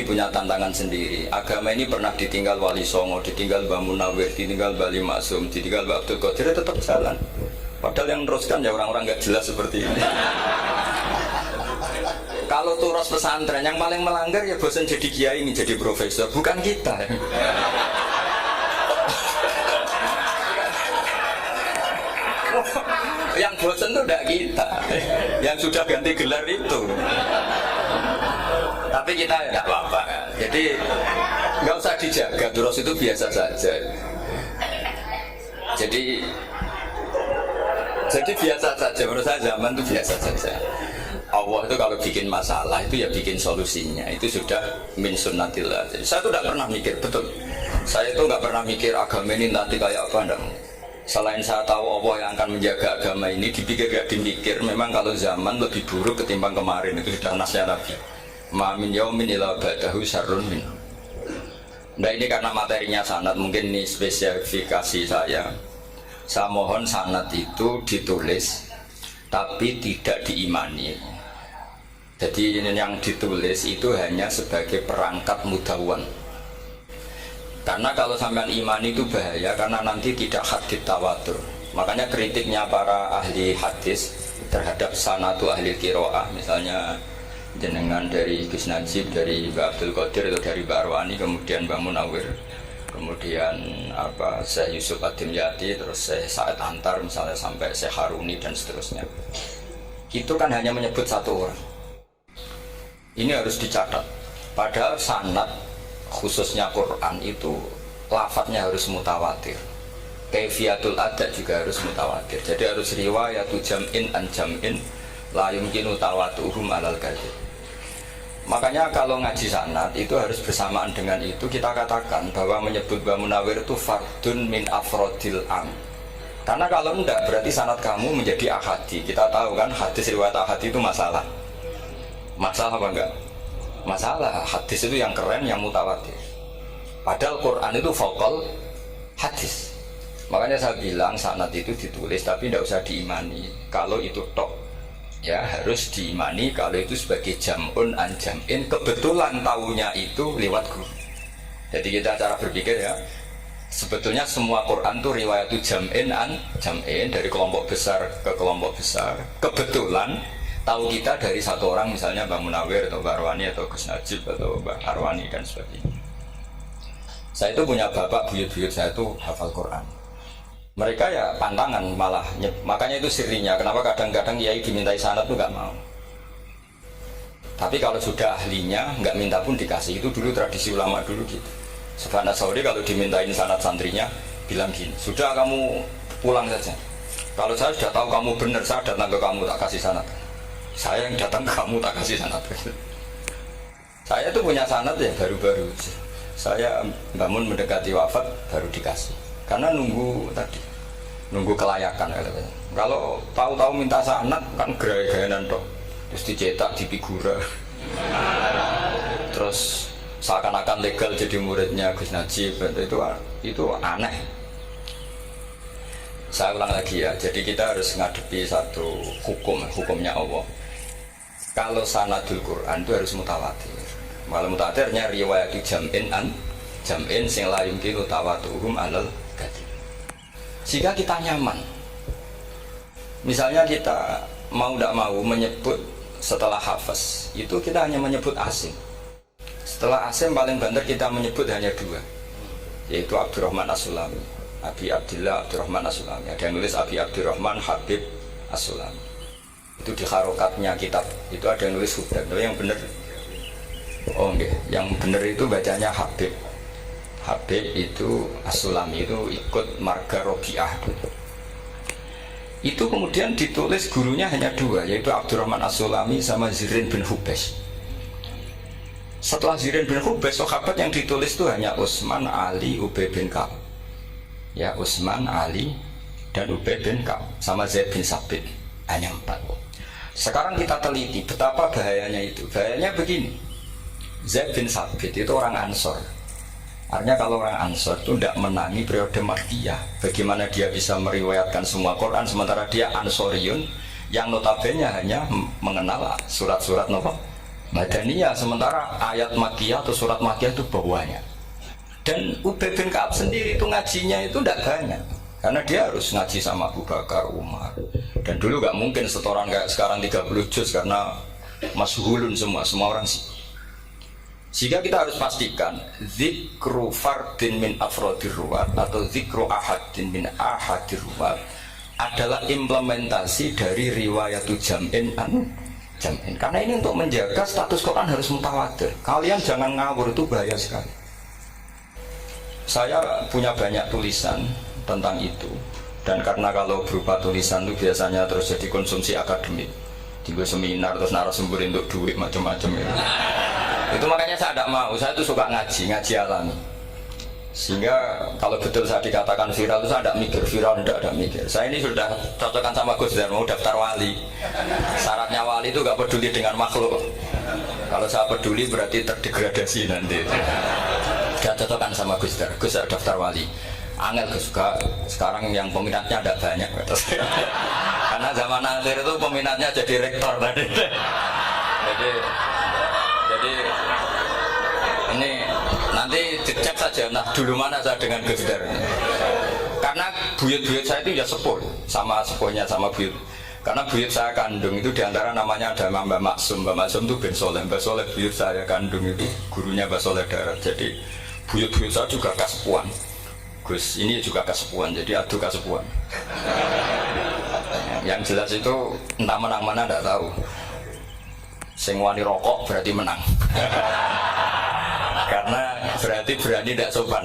Nabi punya tantangan sendiri. Agama ini pernah ditinggal Wali Songo, ditinggal Mbah Munawir, ditinggal Bali Maksum, ditinggal Mbah Abdul Qadir, tetap jalan. Padahal yang meneruskan ya orang-orang nggak jelas seperti ini. Kalau turos pesantren yang paling melanggar ya bosan jadi kiai ini jadi profesor, bukan kita. Yang bosan itu tidak kita, yang sudah ganti gelar itu. Tapi kita tidak apa-apa. Jadi nggak usah dijaga, turos itu biasa saja. Jadi biasa saja, menurut saya zaman itu biasa saja. Allah itu kalau bikin masalah itu ya bikin solusinya, itu sudah min sunnatillah. Jadi saya itu tidak pernah mikir, betul. Saya itu nggak pernah mikir agama ini nanti kayak apa, enggak. Selain saya tahu Allah yang akan menjaga agama ini, dipikir gak dimikir. Memang kalau zaman lebih buruk ketimbang kemarin, itu sudah nasnya Nabi. Ma min yaumin illa ba'dahu syarrun min. Nah ini karena materinya sanad, mungkin ini spesifikasi saya. Saya mohon sanad itu ditulis, tapi tidak diimani. Jadi yang ditulis itu hanya sebagai perangkat mudawwan. Karena kalau sampean iman itu bahaya, karena nanti tidak hadits tawatur. Makanya kritiknya para ahli hadis terhadap sanatu ahli qiraah, misalnya jenengan dari Gus Najib, dari Mbak Abdul Qadir atau dari Mbak Arwani, kemudian Mbak Munawir, kemudian Syekh Yusuf Ad-Dimyati, terus Syekh Sa'id Antar misalnya sampai Syekh Haruni dan seterusnya. Itu kan hanya menyebut satu orang. Ini harus dicatat. Padahal sanad khususnya Quran itu lafadznya harus mutawatir. Kaifiyatul ada juga harus mutawatir. Jadi harus riwayatu jam'in an jam'in la yumkinu tawatuhum alal kadzib. Makanya kalau ngaji sanad itu harus bersamaan dengan itu kita katakan bahwa menyebut Mbah Munawir itu fardun min afrodil am. Karena kalau enggak berarti sanad kamu menjadi ahadi. Kita tahu kan hadis riwayat ahadi itu masalah. Masalah apa enggak? Masalah. Hadis itu yang keren, yang mutawatir. Padahal Quran itu faqal hadis. Makanya saya bilang sanad itu ditulis tapi tidak usah diimani. Kalau itu tok, ya harus diimani kalau itu sebagai jam'un an jam'in. Kebetulan tahunya itu lewat guru. Jadi kita cara berpikir ya, sebetulnya semua Quran itu riwayat jam'in an jam'in, dari kelompok besar ke kelompok besar. Kebetulan tahu kita dari satu orang, misalnya Mbak Munawir atau Mbak Arwani atau Gus Najib atau Mbak Arwani dan sebagainya. Saya itu punya bapak, buyut-buyut saya itu hafal Quran. Mereka ya pantangan malah, makanya itu sirinya. Kenapa kadang-kadang kiai dimintai sanad itu nggak mau. Tapi kalau sudah ahlinya nggak minta pun dikasih. Itu dulu tradisi ulama dulu gitu. Sufyan Ats-Tsauri kalau dimintain sanad santrinya bilang gini, sudah kamu pulang saja. Kalau saya sudah tahu kamu benar, saya datang ke kamu tak kasih sanad. Saya yang datang ke kamu tak kasih sanad. Saya itu punya sanad ya baru-baru. Saya bangun mendekati wafat baru dikasih. Karena nunggu tadi, nunggu kelayakan. Kalau tahu-tahu minta sanad kan gaya-gayanan toh, terus dicetak di figura, terus seakan-akan legal jadi muridnya Gus Najib, itu aneh. Saya ulang lagi ya, jadi kita harus ngadepi satu hukumnya Allah. Kalau sanadul Quran itu harus mutawatir. Kalau mutawatirnya riwayat jam'in an jam'in sing la yumkinu tawatuhum alal kadzib. Jika kita nyaman, misalnya kita mau tidak mau menyebut setelah hafaz, itu kita hanya menyebut asing. Setelah asing paling banter kita menyebut hanya dua, yaitu Abdurrahman As-Sulami, Abi Abdillah Abdurrahman As-Sulami. Ada yang nulis Abi Abdurrahman Habib As-Sulami. Itu di harokatnya kitab. Itu ada yang nulis Hudan. Tapi yang benar, oh enggak, yang benar itu bacanya Habib. Habib itu As-Sulami, itu ikut marga Robi'ah. Itu kemudian ditulis gurunya hanya dua, yaitu Abdurrahman As-Sulami sama Zirin bin Hubesh. Setelah Zirin bin Hubesh, sahabat yang ditulis itu hanya Utsman, Ali, Ubay bin Ka'ab. Ya, Utsman, Ali, dan Ubay bin Ka'ab sama Zaid bin Sabit. Hanya 4. Sekarang kita teliti betapa bahayanya itu. Bahayanya begini, Zaid bin Sabit itu orang Ansor. Artinya kalau orang Ansor itu tidak menangi periode Makkiyah. Bagaimana dia bisa meriwayatkan semua Quran sementara dia Ansoriun yang notabene hanya mengenal surat-surat Madaniyah, sementara ayat Makkiyah atau surat Makkiyah itu bawahnya. Dan Ubay bin Ka'ab sendiri itu ngajinya itu tidak banyak, karena dia harus ngaji sama Abu Bakar, Umar. Dan dulu nggak mungkin setoran kayak sekarang 30 juz karena masyhulun semua orang sih. Sehingga kita harus pastikan zikru fardin min afrodir ruwat atau zikru ahadin min ahadir ruwat adalah implementasi dari riwayatu jam'in jam'in. Karena ini untuk menjaga status Quran harus mutawatir. Kalian jangan ngawur, itu bahaya sekali. Saya punya banyak tulisan tentang itu, dan karena kalau berupa tulisan itu biasanya terus jadi konsumsi akademik, di seminar terus narasumber untuk duit macam-macam itu. Itu makanya saya tidak mau, saya tuh suka ngaji alami. Sehingga kalau betul saya dikatakan viral itu saya tidak mikir, viral tidak mikir. Saya ini sudah cocokkan sama Gus Dar, mau daftar wali. Syaratnya wali itu gak peduli dengan makhluk. Kalau saya peduli berarti terdegradasi nanti. Sudah cocokkan sama Gus Dar daftar wali. Angel Gus, sekarang yang peminatnya ada banyak. Karena zaman akhir itu peminatnya jadi rektor tadi. Jadi ini nanti dicek saja, nah dulu mana saya dengan Gus Dar. Karena buyut-buyut saya itu ya sepuh, sama sepuhnya sama buyut. Karena buyut saya kandung itu diantara namanya ada Mbak Maksum. Mbak Maksum itu bin Soleh. Mbak Soleh buyut saya kandung itu gurunya Mbak Soleh Darat. Jadi buyut-buyut saya juga kasepuan. Gus ini juga kasepuan, jadi adu kasepuan. Yang jelas itu entah menang mana tidak tahu. Sing wani rokok berarti menang. Karena berarti berani tidak sopan.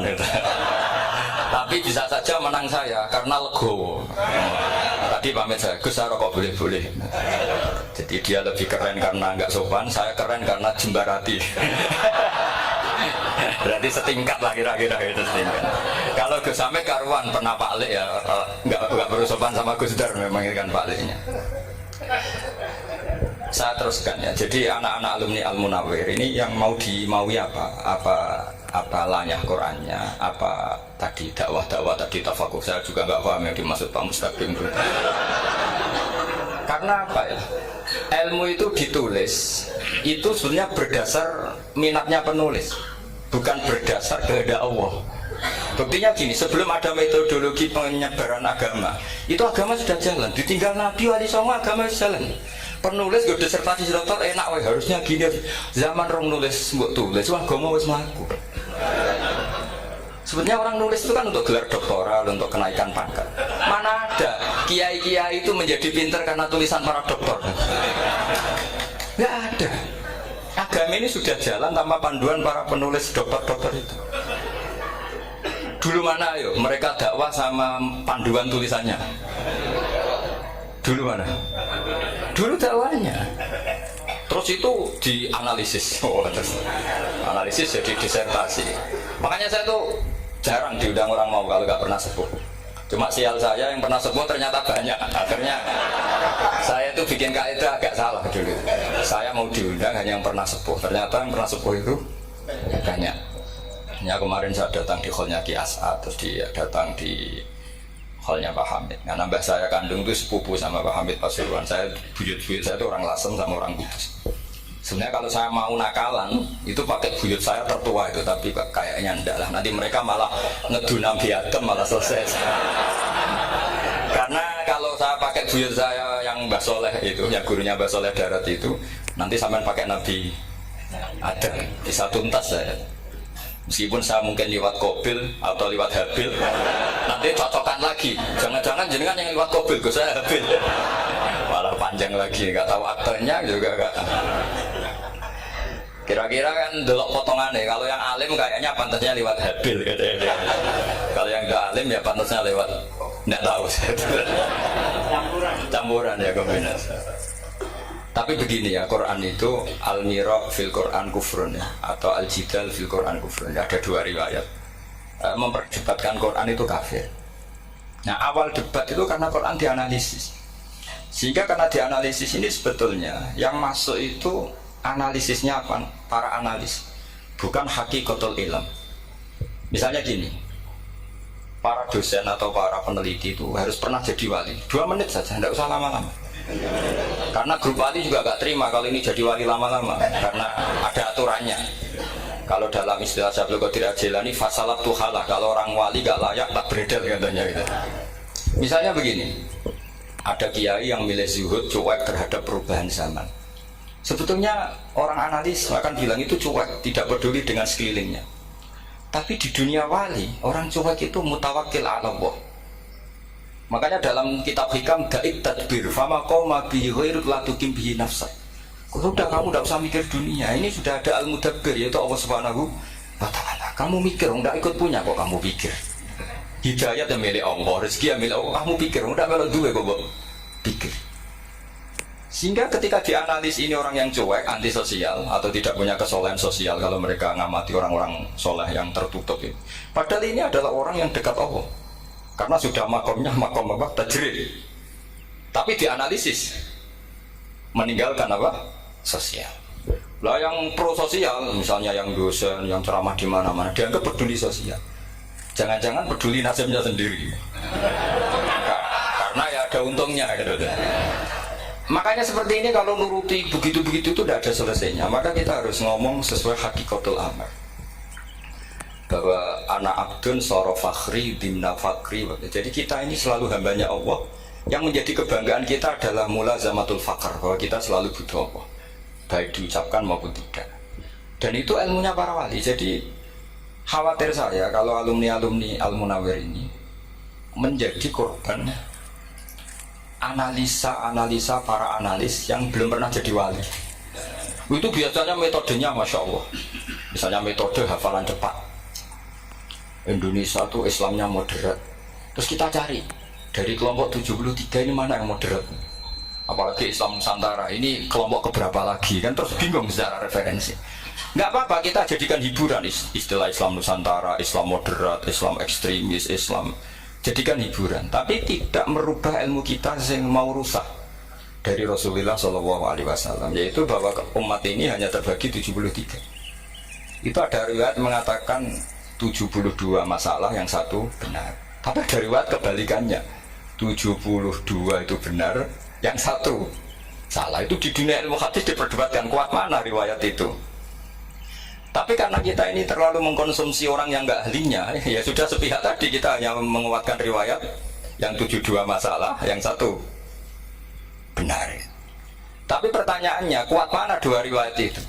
Tapi bisa saja menang saya karena legowo. Tadi pamit saya, Gus saya rokok boleh-boleh. Jadi dia lebih keren karena nggak sopan, saya keren karena jembarati. Berarti setingkat lah kira-kira itu setingkat. Kalau Gus Hamid karuan pernah Pak Lek ya, nggak perlu sopan sama Gus Dar memang kan Pak Leknya. Saya teruskan ya. Jadi anak-anak alumni Al-Munawwir ini yang maui apa lanyah Qurannya, apa tadi dakwah tadi tafakur, saya juga nggak paham yang dimaksud Pak Mustaqim itu. Karena apa ya? Ilmu itu ditulis itu sebenarnya berdasar minatnya penulis, bukan berdasar kehendak Allah. Buktinya gini, sebelum ada metodologi penyebaran agama, itu agama sudah jalan. Ditinggal Nabi Wali Songo agama sudah jalan. Penulis gue disertasi dokter enak weh, harusnya gini. Zaman orang nulis mbok tulis wah agama wis mlaku. Sebenarnya orang nulis itu kan untuk gelar doktoral, untuk kenaikan pangkat. Mana ada kiai-kiai itu menjadi pinter karena tulisan para doktor? Nggak ada. Agama ini sudah jalan tanpa panduan para penulis dokter-dokter itu. Dulu mana ayo mereka dakwah sama panduan tulisannya? Dulu mana? Dulu dakwahnya. Terus itu dianalisis. Analisis jadi disertasi. Makanya saya tuh jarang diundang orang mau kalau nggak pernah sepuh. Cuma sial saya yang pernah sepuh ternyata banyak. Akhirnya saya tuh bikin kaidah agak salah dulu. Saya mau diundang hanya yang pernah sepuh. Ternyata yang pernah sepuh itu banyak. Ya kemarin saya datang di hallnya Ki As'ad, terus dia datang di hallnya Pak Hamid. Karena mbah saya kandung itu sepupu sama Pak Hamid Pasuruan. Saya buyut-buyut saya itu orang Lasem sama orang Kudus. Sebenarnya kalau saya mau nakalan itu pakai buyut saya tertua itu, tapi kayaknya enggak lah. Nanti mereka malah ngedu Nabi Adam malah selesai. Karena kalau saya pakai buyut saya yang Mbah Soleh itu, yang gurunya Mbah Soleh Darat itu, nanti sampean pakai Nabi Adam bisa tuntas saya. Meskipun saya mungkin lewat Kobil atau lewat Habil, nanti cocokkan lagi. Jangan-jangan jenengan yang lewat Kobil, gue saya Habil. Malah panjang lagi, nggak tahu aktenya juga nggak. Kira-kira kan delok potongannya. Kalau yang alim kayaknya pantasnya lewat Habil, gitu. Kalau yang nggak alim ya pantasnya lewat nggak tahu. Campuran ya kombinasi. Tapi begini ya, Quran itu al-mira' fil Quran kufrun ya, atau al-jidal fil Quran kufrun ya, ada dua riwayat. Memperdebatkan Quran itu kafir. Nah awal debat itu karena Quran dianalisis. Sehingga karena dianalisis ini sebetulnya yang masuk itu analisisnya apa? Para analis, bukan hakikatul ilm. Misalnya gini, para dosen atau para peneliti itu harus pernah jadi wali. 2 menit saja, tidak usah lama-lama. Karena grup wali juga gak terima kalau ini jadi wali lama-lama, karena ada aturannya. Kalau dalam istilah Syaikhul Qadir Al-Jilani, fasalat tuhalah, kalau orang wali gak layak tak beredel katanya gitu. Misalnya begini, ada kiai yang milih zuhud, cuek terhadap perubahan zaman. Sebetulnya orang analis akan bilang itu cuek, tidak peduli dengan sekelilingnya. Tapi di dunia wali, orang cuek itu mutawakkil ala Allah. Makanya dalam kitab hikam Da'id Tadbir, fama qawma bihi ghairut la tukim bihi nafsa. Sudah kamu tidak usah mikir dunia, ini sudah ada al-mudabbir yaitu Allah Subhanahu wa ta'ala. Kamu mikir, tidak ikut punya kok kamu pikir. Hidayat yang milik Allah, rezeki yang milik Allah, kamu pikir, tidak melok duwe kok pikir. Sehingga ketika dianalisis ini orang yang cuek, antisosial atau tidak punya kesolehan sosial, kalau mereka ngamati orang-orang soleh yang tertutup ini. Padahal ini adalah orang yang dekat Allah. Karena sudah makomnya makom apa? Tajrid. Tapi dianalisis meninggalkan apa? Sosial. Lah yang pro sosial, misalnya yang dosen, yang ceramah di mana-mana, dianggap peduli sosial. Jangan-jangan peduli nasibnya sendiri. Karena ya ada untungnya gitu. Makanya seperti ini kalau nuruti begitu-begitu itu tidak ada selesainya. Maka kita harus ngomong sesuai hakikatul amr. Bahwa anak abdun soro fakhri dimna fakri. Jadi kita ini selalu hambanya Allah. Yang menjadi kebanggaan kita adalah mulazamatul fakr, bahwa kita selalu butuh Allah, baik diucapkan maupun tidak. Dan itu ilmunya para wali. Jadi khawatir saya kalau alumni-alumni Al-Munawwir ini menjadi korban analisa para analis yang belum pernah jadi wali. Itu biasanya metodenya Masya Allah. Misalnya metode hafalan cepat. Indonesia tuh Islamnya moderat. Terus kita cari dari kelompok 73 ini mana yang moderat. Apalagi Islam Nusantara ini kelompok keberapa lagi kan, terus bingung secara referensi. Nggak apa-apa, kita jadikan hiburan istilah Islam Nusantara, Islam moderat, Islam ekstremis, Islam. Jadikan hiburan, tapi tidak merubah ilmu kita yang mau rusak dari Rasulullah SAW, yaitu bahwa umat ini hanya terbagi 73. Itu ada riwayat mengatakan 72 masalah, yang satu benar. Tapi ada riwayat kebalikannya, 72 itu benar, yang satu salah. Itu di dunia ilmu hadis diperdebatkan kuat mana riwayat itu. Tapi karena kita ini terlalu mengkonsumsi orang yang nggak ahlinya, ya sudah sepihak tadi, kita hanya menguatkan riwayat yang 72 masalah, yang satu benar. Tapi pertanyaannya, kuat mana dua riwayat itu?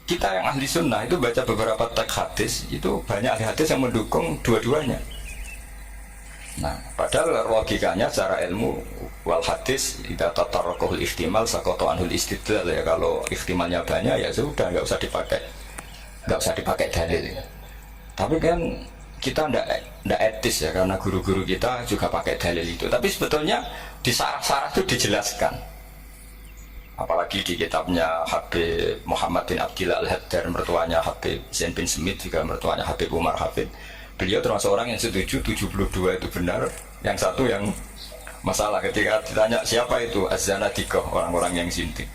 Kita yang ahli sunnah itu baca beberapa teks hadis, itu banyak ahli hadis yang mendukung dua-duanya. Nah, padahal logikanya secara ilmu wal hadis tidak tatarrokohul ihtimal sakoto anhul istidlal, ya kalau ihtimalnya banyak ya sudah nggak usah dipakai dalil. Tapi kan kita ndak etis ya, karena guru-guru kita juga pakai dalil itu. Tapi sebetulnya di sarah-sarah itu dijelaskan. Apalagi di kitabnya Habib Muhammad bin Abdillah Al-Haddar, mertuanya Habib Zain bin Smith, juga mertuanya Habib Umar Habib. Beliau termasuk orang yang setuju 72 itu benar, yang satu yang masalah. Ketika ditanya siapa itu Az-Zanadiqah, orang-orang yang sinting.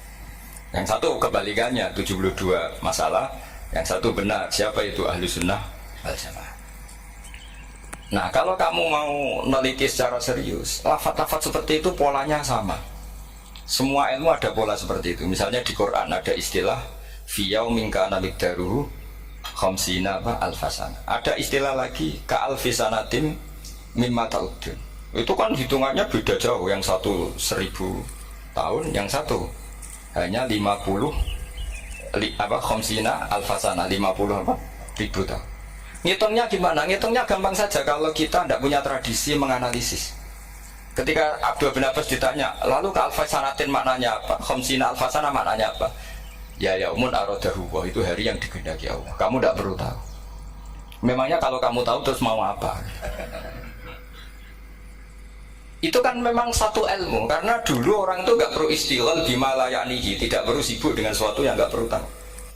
Yang satu kebalikannya, 72 masalah, yang satu benar, siapa itu ahli sunnah wal jamaah. Nah, kalau kamu mau meneliti secara serius, lafaz-lafaz seperti itu polanya sama. Semua ilmu ada pola seperti itu. Misalnya di Quran ada istilah fi yaumin kana miqdaruhu khamsina alfasana. Ada istilah lagi ka alfisanatin mimma ta'udun. Itu kan hitungannya beda jauh. Yang satu 1000 tahun, yang satu hanya 50 khamsina alfasana, 50 ribu tahun. Ngitungnya gimana? Ngitungnya gampang saja kalau kita tidak punya tradisi menganalisis. Ketika Abdul bin Abbas ditanya, lalu ke alfasanatin maknanya apa? Khamsina alfasana maknanya apa? Ya yaumun aradahu, itu hari yang dikehendaki Allah. Kamu tidak perlu tahu. Memangnya kalau kamu tahu terus mau apa? Itu kan memang satu ilmu, karena dulu orang itu nggak perlu istighal bima la ya'nihi, tidak perlu sibuk dengan sesuatu yang nggak perlu tahu.